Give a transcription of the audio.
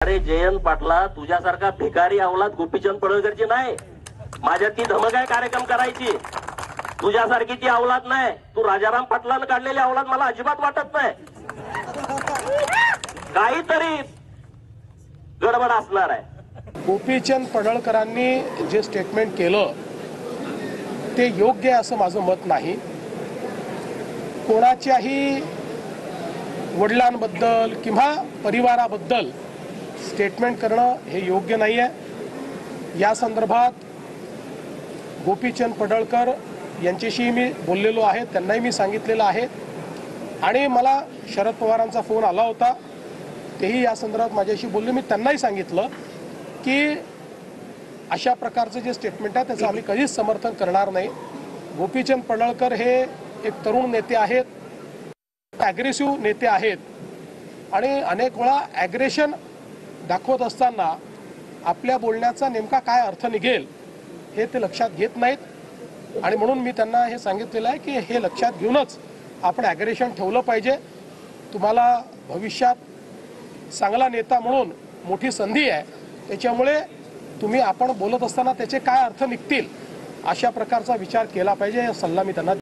अरे जयंत पाटला, तुझ्यासारखा भिकारी अवलाद गोपीचंद पडळकरची नाही. माझ्यात ती धमक आहे कार्यक्रम करायची. तुझ्यासारखी ती अवलाद नाही. तू राजाराम पाटलानं काढलेली अवलाद मला अजिबात वाटत नाही. काहीतरी गडबड असणार आहे. गोपीचंद पडळकरांनी जे स्टेटमेंट केलं ते योग्य आहे असं माझं मत नाही. कोणाच्याही वडिलांबद्दल किंवा परिवाराबद्दल स्टेटमेंट करणं हे योग्य नाही आहे. या संदर्भात गोपीचंद पडळकर यांच्याशी मी बोललेलो आहे, त्यांनाही मी सांगितलेलं आहे. आणि मला शरद पवारांचा फोन आला होता, तेही या संदर्भात माझ्याशी बोलले. मी त्यांनाही सांगितलं की अशा प्रकारचं जे स्टेटमेंट आहे त्याचं आम्ही कधीच समर्थन करणार नाही. गोपीचंद पडळकर हे एक तरुण नेते आहेत, ॲग्रेसिव्ह नेते आहेत आणि अनेक वेळा ॲग्रेशन दाखवत असताना आपल्या बोलण्याचा नेमका काय अर्थ निघेल हे ते लक्षात घेत नाहीत. आणि म्हणून मी त्यांना हे सांगितलेलं आहे की हे लक्षात घेऊनच आपण ॲग्रेशन ठेवलं पाहिजे. तुम्हाला भविष्यात चांगला नेता म्हणून मोठी संधी आहे, त्याच्यामुळे तुम्ही आपण बोलत असताना त्याचे काय अर्थ निघतील अशा प्रकारचा विचार केला पाहिजे, हा सल्ला मी त्यांना